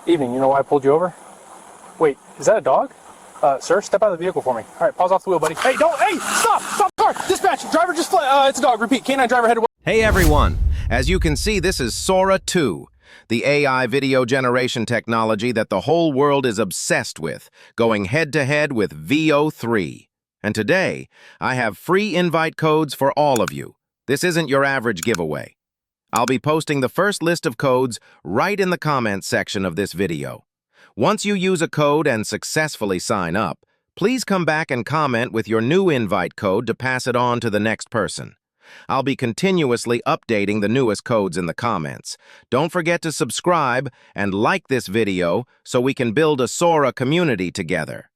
Evening, you know why I pulled you over? Wait, is that a dog? Sir, step out of the vehicle for me. All right, pause off the wheel, buddy. Hey, stop the car! Dispatch, driver just it's a dog, repeat, canine driver headed. Hey everyone! As you can see, this is Sora 2, the AI video generation technology that the whole world is obsessed with, going head-to-head with VO3. And today, I have free invite codes for all of you. This isn't your average giveaway. I'll be posting the first list of codes right in the comments section of this video. Once you use a code and successfully sign up, please come back and comment with your new invite code to pass it on to the next person. I'll be continuously updating the newest codes in the comments. Don't forget to subscribe and like this video so we can build a Sora community together.